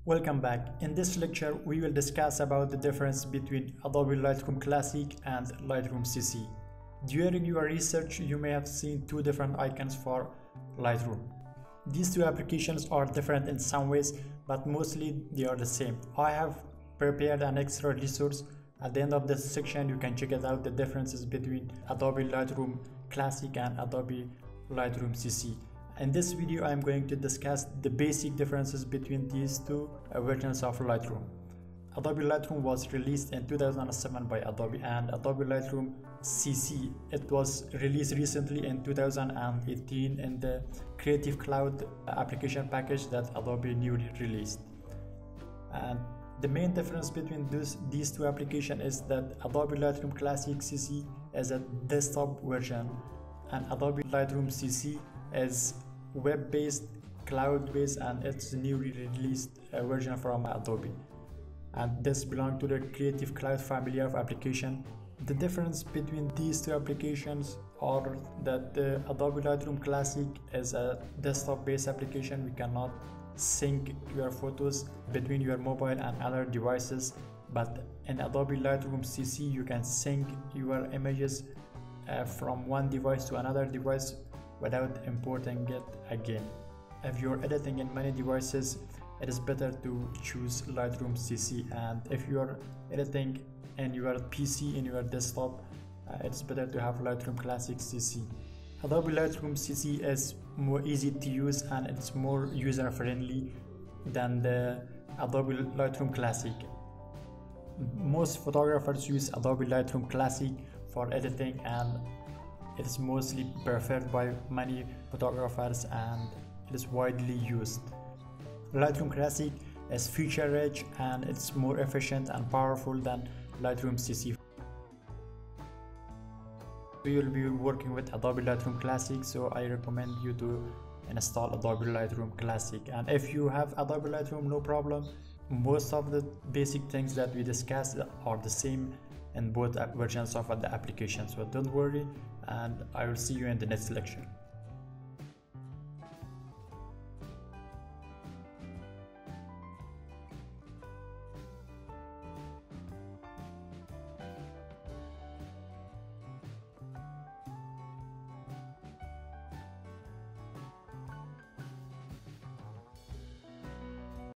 Welcome back. In this lecture, we will discuss about the difference between Adobe Lightroom Classic and Lightroom CC. During your research, you may have seen two different icons for Lightroom. These two applications are different in some ways, but mostly they are the same. I have prepared an extra resource. At the end of this section, you can check it out, the differences between Adobe Lightroom Classic and Adobe Lightroom CC. In this video, I am going to discuss the basic differences between these two versions of Lightroom. Adobe Lightroom was released in 2007 by Adobe, and Adobe Lightroom CC, it was released recently in 2018 in the Creative Cloud application package that Adobe newly released. And the main difference between these two applications is that Adobe Lightroom Classic CC is a desktop version and Adobe Lightroom CC is web-based, cloud-based, and it's newly released version from Adobe, and this belongs to the Creative Cloud family of application. The difference between these two applications are that the Adobe Lightroom Classic is a desktop-based application. We cannot sync your photos between your mobile and other devices, but in Adobe Lightroom CC you can sync your images from one device to another device without importing it again. If you're editing in many devices, it is better to choose Lightroom CC, and if you're editing in your PC, in your desktop, it's better to have Lightroom Classic CC. Adobe Lightroom CC is more easy to use and it's more user friendly than the Adobe Lightroom Classic. Most photographers use Adobe Lightroom Classic for editing, and it is mostly preferred by many photographers and it is widely used. Lightroom Classic is feature rich and it's more efficient and powerful than Lightroom CC. We will be working with Adobe Lightroom Classic, so I recommend you to install Adobe Lightroom Classic. And if you have Adobe Lightroom, no problem. Most of the basic things that we discussed are the same in both versions of the application, so don't worry, and I will see you in the next lecture.